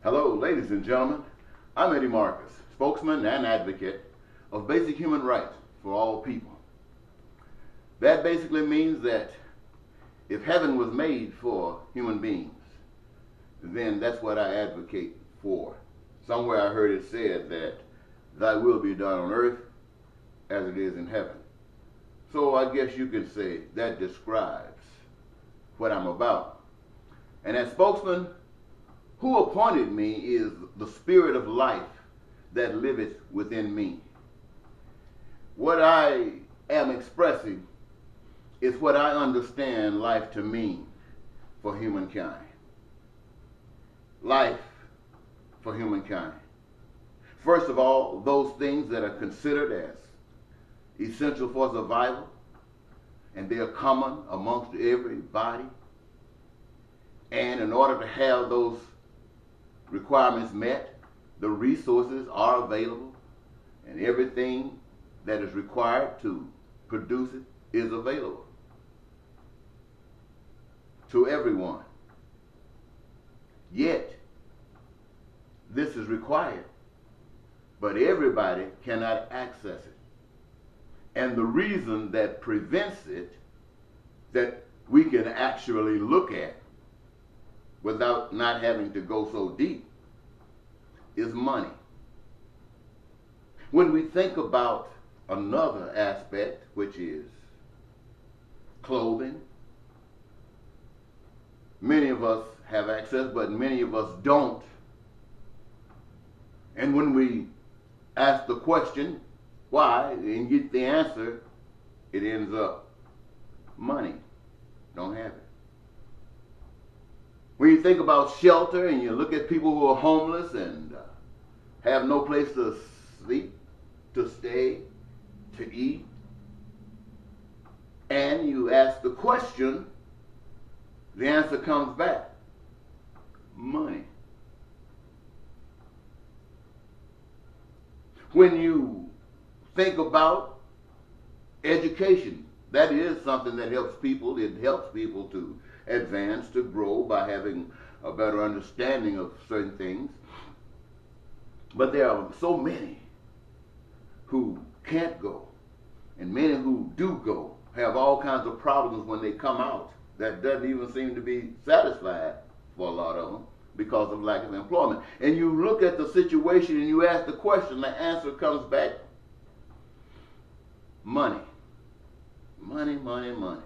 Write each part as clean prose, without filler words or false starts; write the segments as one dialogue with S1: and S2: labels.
S1: Hello, ladies and gentlemen. I'm Eddie Marcus, spokesman and advocate of basic human rights for all people. That basically means that if heaven was made for human beings, then that's what I advocate for. Somewhere I heard it said that thy will be done on earth as it is in heaven. So I guess you could say that describes what I'm about. And as spokesman, who appointed me is the spirit of life that liveth within me. What I am expressing is what I understand life to mean for humankind. Life for humankind. First of all, those things that are considered as essential for survival, and they are common amongst everybody. And in order to have those requirements met, the resources are available, and everything that is required to produce it is available to everyone. Yet, this is required, but everybody cannot access it. And the reason that prevents it, that we can actually look at without not having to go so deep, is money. When we think about another aspect, which is clothing, many of us have access, but many of us don't. And when we ask the question, why, and get the answer, it ends up money. Don't have it. When you think about shelter and you look at people who are homeless and have no place to sleep, to stay, to eat, and you ask the question, the answer comes back: money. When you think about education, that is something that helps people. It helps people to advance, to grow by having a better understanding of certain things. But there are so many who can't go, and many who do go have all kinds of problems when they come out that doesn't even seem to be satisfied for a lot of them because of lack of employment. And you look at the situation and you ask the question, the answer comes back: money. Money, money, money.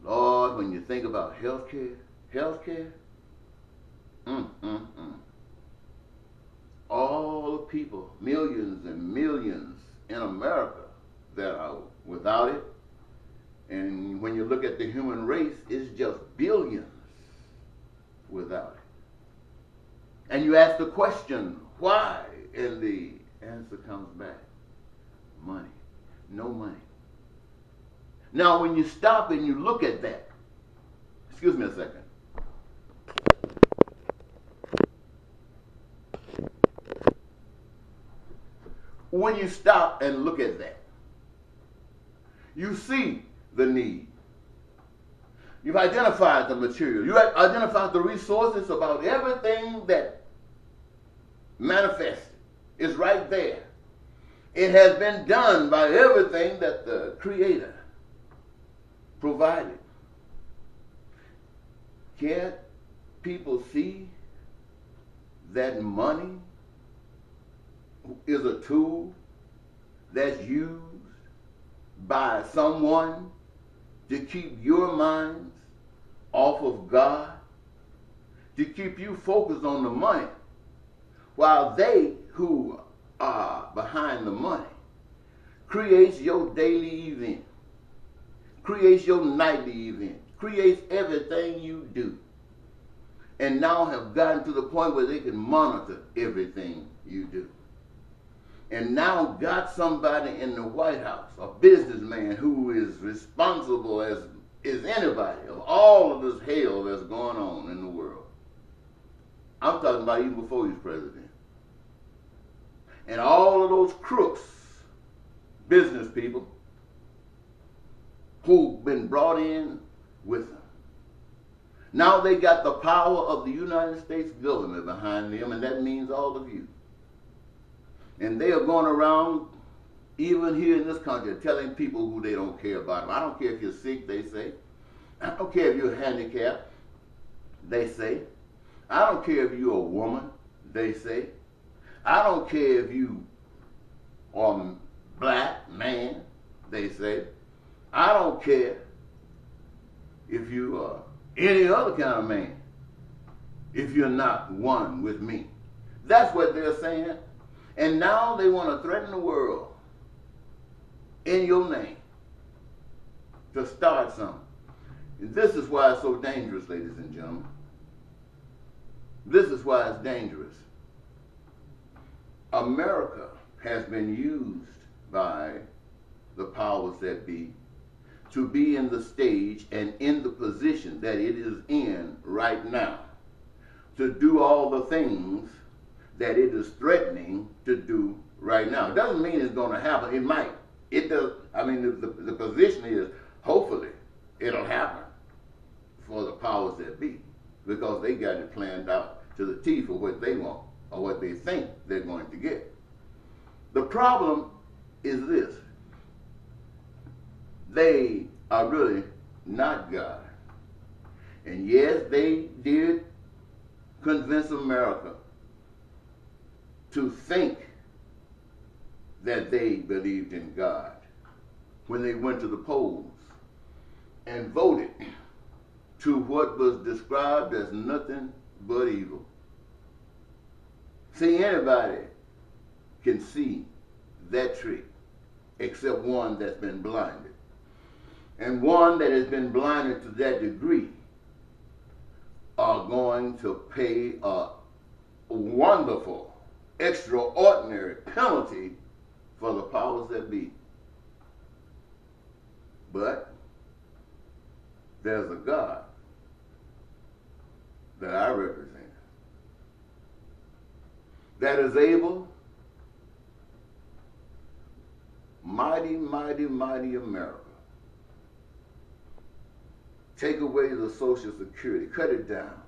S1: Lord, when you think about healthcare, all the people, millions and millions in America that are without it, and when you look at the human race, it's just billions without it. And you ask the question, why? And the answer comes back: money. No money. Now, when you stop and you look at that, excuse me a second. When you stop and look at that, you see the need. You've identified the material. You have identified the resources about everything that manifests is right there. It has been done by everything that the Creator provided. Can't people see that money is a tool that's used by someone to keep your minds off of God, to keep you focused on the money, while they who are behind the money creates your daily event, creates your nightly event, creates everything you do, and now have gotten to the point where they can monitor everything you do. And now got somebody in the White House, a businessman who is responsible as is anybody of all of this hell that's going on in the world. I'm talking about even before he was president. And all of those crooks, business people, who've been brought in with him. Now they got the power of the United States government behind them, and that means all of you. And they are going around, even here in this country, telling people who they don't care about them. I don't care if you're sick, they say. I don't care if you're handicapped, they say. I don't care if you're a woman, they say. I don't care if you are black, man, they say. I don't care if you are any other kind of man, if you're not one with me. That's what they're saying. And now they want to threaten the world in your name to start something. And this is why it's so dangerous, ladies and gentlemen. This is why it's dangerous. America has been used by the powers that be to be in the stage and in the position that it is in right now, to do all the things that it is threatening to do right now. It doesn't mean it's going to happen. It might. It does. I mean, the position is, hopefully, it'll happen for the powers that be, because they got it planned out to the T for what they want or what they think they're going to get. The problem is this. They are really not God. And yes, they did convince America to think that they believed in God when they went to the polls and voted to what was described as nothing but evil. See, anybody can see that trick except one that's been blinded. And one that has been blinded to that degree are going to pay a wonderful, extraordinary penalty for the powers that be. But there's a God that I represent that is able, mighty, mighty, mighty America, take away the Social Security, cut it down,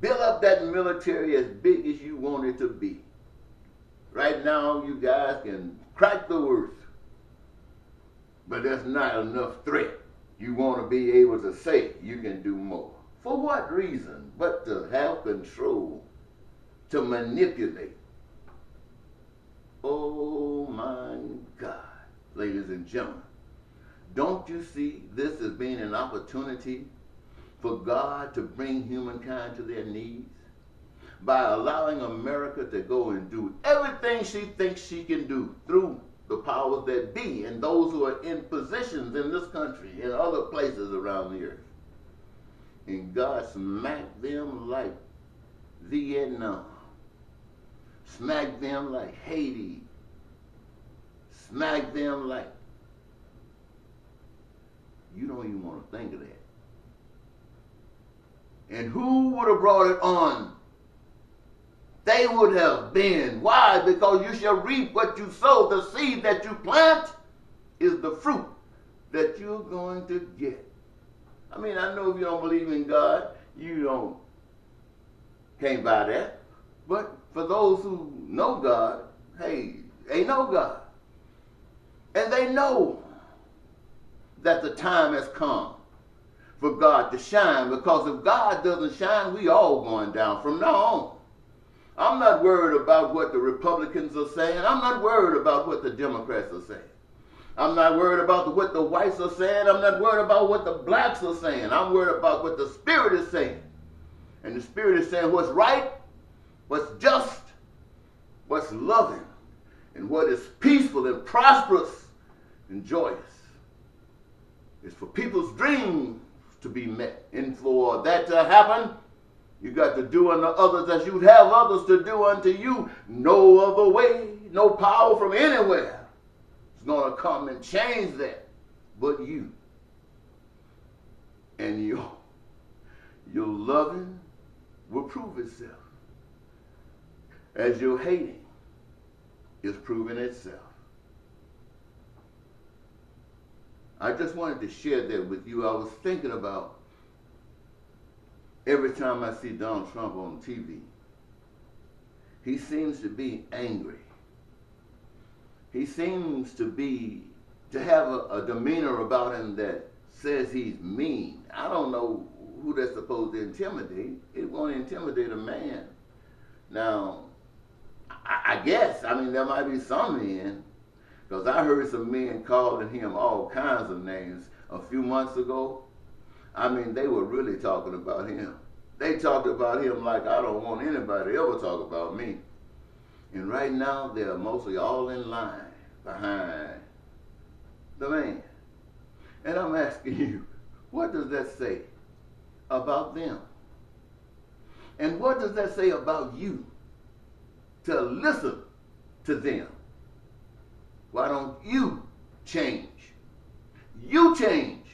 S1: build up that military as big as you want it to be. Right now, you guys can crack the earth, but there's not enough threat. You want to be able to say you can do more. For what reason? But to have control, to manipulate. Oh my God, ladies and gentlemen. Don't you see this as being an opportunity for God to bring humankind to their knees by allowing America to go and do everything she thinks she can do through the powers that be and those who are in positions in this country and other places around the earth? And God smacked them like Vietnam, smacked them like Haiti, smacked them like, you don't even want to think of that. And who would have brought it on? They would have been. Why? Because you shall reap what you sow. The seed that you plant is the fruit that you're going to get. I mean, I know if you don't believe in God, you can't buy that. But for those who know God, hey, they know God. And they know that the time has come for God to shine, because if God doesn't shine, we all going down from now on. I'm not worried about what the Republicans are saying. I'm not worried about what the Democrats are saying. I'm not worried about what the whites are saying. I'm not worried about what the blacks are saying. I'm worried about what the Spirit is saying. And the Spirit is saying what's right, what's just, what's loving, and what is peaceful and prosperous and joyous. It's for people's dreams to be met. And for that to happen, you got to do unto others as you'd have others to do unto you. No other way, no power from anywhere is going to come and change that but you. And your loving will prove itself as your hating is proving itself. I just wanted to share that with you. I was thinking about every time I see Donald Trump on TV, he seems to be angry. He seems to have a demeanor about him that says he's mean. I don't know who that's supposed to intimidate. It won't intimidate a man. Now, I guess, I mean, there might be some men, because I heard some men calling him all kinds of names a few months ago. I mean, they were really talking about him. They talked about him like I don't want anybody to ever talk about me. And right now, they're mostly all in line behind the man. And I'm asking you, what does that say about them? And what does that say about you to listen to them? Why don't you change? You change.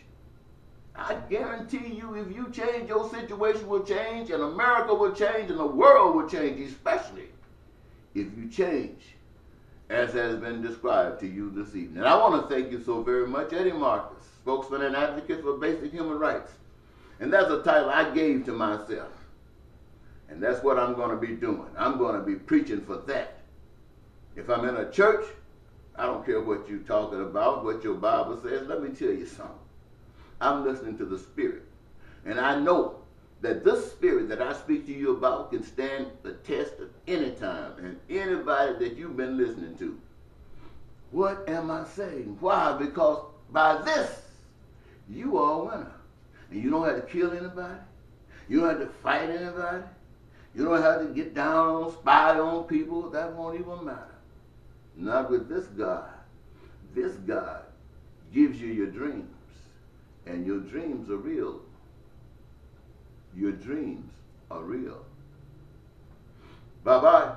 S1: I guarantee you, if you change, your situation will change, and America will change, and the world will change, especially if you change, as has been described to you this evening. And I want to thank you so very much, Eddie Marcus, spokesman and advocate for basic human rights. And that's a title I gave to myself. And that's what I'm going to be doing. I'm going to be preaching for that. If I'm in a church, I don't care what you're talking about, what your Bible says. Let me tell you something. I'm listening to the Spirit. And I know that this Spirit that I speak to you about can stand the test of any time and anybody that you've been listening to. What am I saying? Why? Because by this, you are a winner. And you don't have to kill anybody. You don't have to fight anybody. You don't have to get down on, spy on people. That won't even matter. Not with this God. This God gives you your dreams. And your dreams are real. Your dreams are real. Bye-bye.